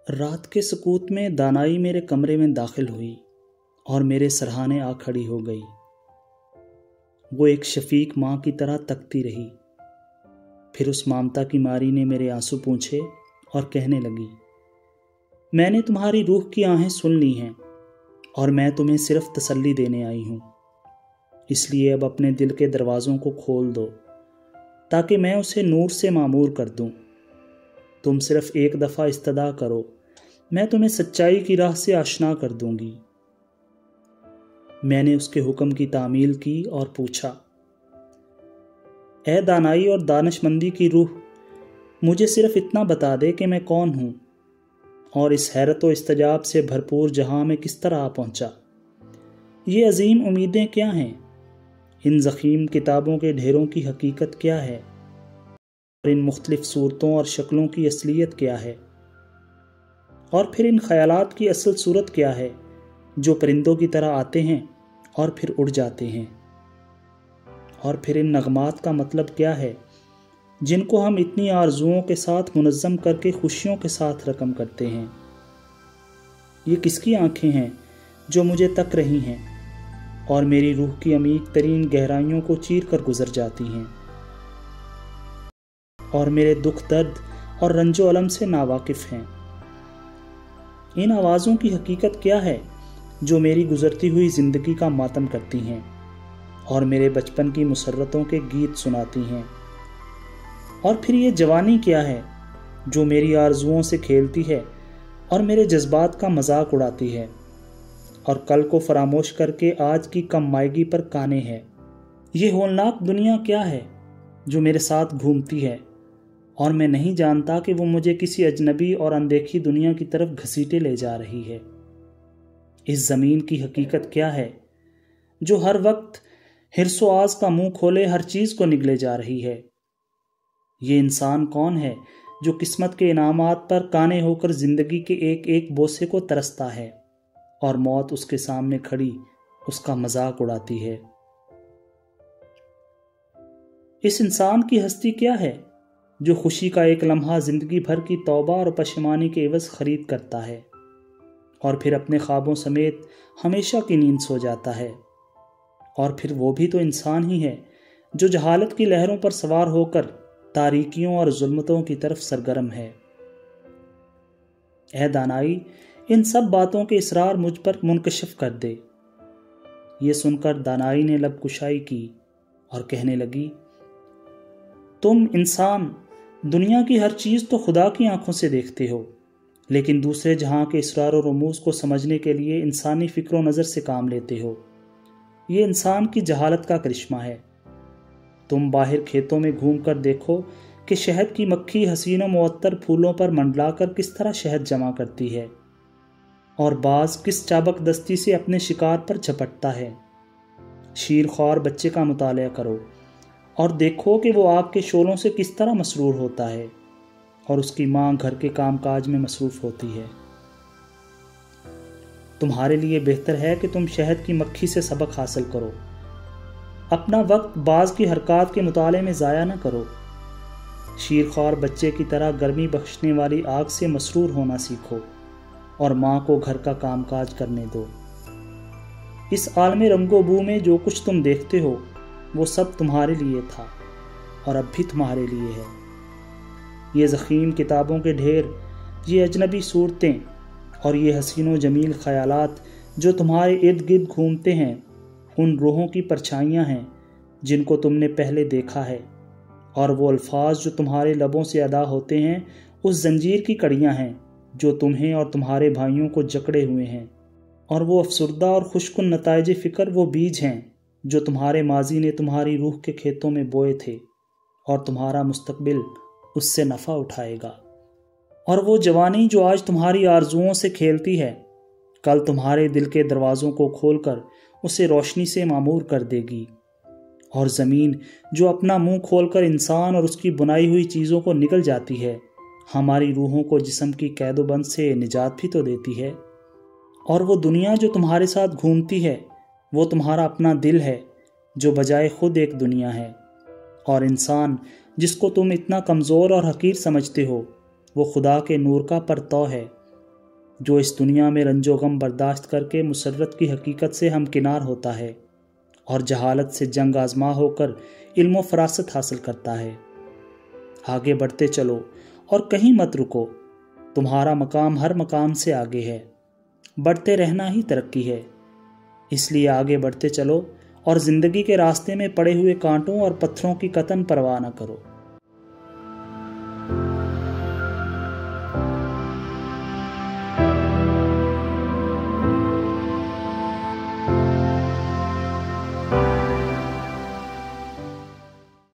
رات کے سکوت میں دانائی میرے کمرے میں داخل ہوئی اور میرے سرہانے آ کھڑی ہو گئی۔ وہ ایک شفیق ماں کی طرح تکتی رہی۔ پھر اس ممتا کی ماری نے میرے آنسو پونچھے اور کہنے لگی، میں نے تمہاری روح کی آہیں سن لی ہیں اور میں تمہیں صرف تسلی دینے آئی ہوں، اس لیے اب اپنے دل کے دروازوں کو کھول دو تاکہ میں اسے نور سے معمور کر دوں۔ تم صرف ایک دفعہ استدعا کرو، میں تمہیں سچائی کی راہ سے آشنا کر دوں گی۔ میں نے اس کے حکم کی تعمیل کی اور پوچھا، اے دانائی اور دانش مندی کی روح، مجھے صرف اتنا بتا دے کہ میں کون ہوں اور اس حیرت و استعجاب سے بھرپور جہاں میں کس طرح آ پہنچا۔ یہ عظیم امیدیں کیا ہیں؟ ان ضخیم کتابوں کے ڈھیروں کی حقیقت کیا ہے؟ اور ان مختلف صورتوں اور شکلوں کی اصلیت کیا ہے؟ اور پھر ان خیالات کی اصل صورت کیا ہے جو پرندوں کی طرح آتے ہیں اور پھر اڑ جاتے ہیں؟ اور پھر ان نغمات کا مطلب کیا ہے جن کو ہم اتنی آرزوؤں کے ساتھ منظم کر کے خوشیوں کے ساتھ رقم کرتے ہیں؟ یہ کس کی آنکھیں ہیں جو مجھے تک رہی ہیں اور میری روح کی عمیق ترین گہرائیوں کو چیر کر گزر جاتی ہیں اور میرے دکھ درد اور رنج و الم سے ناواقف ہیں؟ ان آوازوں کی حقیقت کیا ہے جو میری گزرتی ہوئی زندگی کا ماتم کرتی ہیں اور میرے بچپن کی مسرتوں کے گیت سناتی ہیں؟ اور پھر یہ جوانی کیا ہے جو میری آرزوؤں سے کھیلتی ہے اور میرے جذبات کا مذاق اڑاتی ہے اور کل کو فراموش کر کے آج کی کم مائگی پر کانے ہے؟ یہ ہولناک دنیا کیا ہے جو میرے ساتھ گھومتی ہے اور میں نہیں جانتا کہ وہ مجھے کسی اجنبی اور اندیکھی دنیا کی طرف گھسیٹے لے جا رہی ہے؟ اس زمین کی حقیقت کیا ہے جو ہر وقت حرص و آز کا منہ کھولے ہر چیز کو نگلے جا رہی ہے؟ یہ انسان کون ہے جو قسمت کے انعامات پر کانے ہو کر زندگی کے ایک ایک بوسے کو ترستا ہے اور موت اس کے سامنے کھڑی اس کا مذاق اڑاتی ہے؟ اس انسان کی ہستی کیا ہے جو خوشی کا ایک لمحہ زندگی بھر کی توبہ اور پشیمانی کے عوض خرید کرتا ہے اور پھر اپنے خوابوں سمیت ہمیشہ کی نیند سو جاتا ہے؟ اور پھر وہ بھی تو انسان ہی ہے جو جہالت کی لہروں پر سوار ہو کر تاریکیوں اور ظلمتوں کی طرف سرگرم ہے۔ اے دانائی، ان سب باتوں کے اسرار مجھ پر منکشف کر دے۔ یہ سن کر دانائی نے لب کشائی کی اور کہنے لگی، تم انسان دنیا کی ہر چیز تو خدا کی آنکھوں سے دیکھتے ہو، لیکن دوسرے جہاں کے اسرار و رموز کو سمجھنے کے لیے انسانی فکر و نظر سے کام لیتے ہو۔ یہ انسان کی جہالت کا کرشمہ ہے۔ تم باہر کھیتوں میں گھوم کر دیکھو کہ شہد کی مکھی حسین و معطر پھولوں پر منڈلا کر کس طرح شہد جمع کرتی ہے اور باز کس چابک دستی سے اپنے شکار پر جھپٹتا ہے۔ شیر خوار بچے کا مطالعہ کرو اور دیکھو کہ وہ آگ کے شعلوں سے کس طرح مسرور ہوتا ہے اور اس کی ماں گھر کے کام کاج میں مصروف ہوتی ہے۔ تمہارے لیے بہتر ہے کہ تم شہد کی مکھی سے سبق حاصل کرو۔ اپنا وقت باز کی حرکات کے مطالعے میں ضائع نہ کرو۔ شیر خوار بچے کی طرح گرمی بخشنے والی آگ سے مسرور ہونا سیکھو اور ماں کو گھر کا کام کاج کرنے دو۔ اس عالم رنگ و بو میں جو کچھ تم دیکھتے ہو وہ سب تمہارے لیے تھا اور اب بھی تمہارے لیے ہے۔ یہ ضخیم کتابوں کے ڈھیر، یہ اجنبی صورتیں اور یہ حسین و جمیل خیالات جو تمہارے ارد گرد گھومتے ہیں، ان روحوں کی پرچھائیاں ہیں جن کو تم نے پہلے دیکھا ہے، اور وہ الفاظ جو تمہارے لبوں سے ادا ہوتے ہیں اس زنجیر کی کڑیاں ہیں جو تمہیں اور تمہارے بھائیوں کو جکڑے ہوئے ہیں، اور وہ افسردہ اور خوشکن نتائج فکر وہ بیج ہیں جو تمہارے ماضی نے تمہاری روح کے کھیتوں میں بوئے تھے اور تمہارا مستقبل اس سے نفع اٹھائے گا۔ اور وہ جوانی جو آج تمہاری آرزوؤں سے کھیلتی ہے کل تمہارے دل کے دروازوں کو کھول کر اسے روشنی سے معمور کر دے گی، اور زمین جو اپنا منہ کھول کر انسان اور اس کی بنائی ہوئی چیزوں کو نگل جاتی ہے ہماری روحوں کو جسم کی قید و بند سے نجات بھی تو دیتی ہے۔ اور وہ دنیا جو تمہارے ساتھ گھومتی ہے وہ تمہارا اپنا دل ہے جو بجائے خود ایک دنیا ہے، اور انسان جس کو تم اتنا کمزور اور حقیر سمجھتے ہو وہ خدا کے نور کا پرتو ہے جو اس دنیا میں رنج و غم برداشت کر کے مسرت کی حقیقت سے ہمکنار ہوتا ہے اور جہالت سے جنگ آزما ہو کر علم و فراست حاصل کرتا ہے۔ آگے بڑھتے چلو اور کہیں مت رکو، تمہارا مقام ہر مقام سے آگے ہے، بڑھتے رہنا ہی ترقی ہے۔ اس لیے آگے بڑھتے چلو اور زندگی کے راستے میں پڑے ہوئے کانٹوں اور پتھروں کی قطعاً پرواہ نہ کرو۔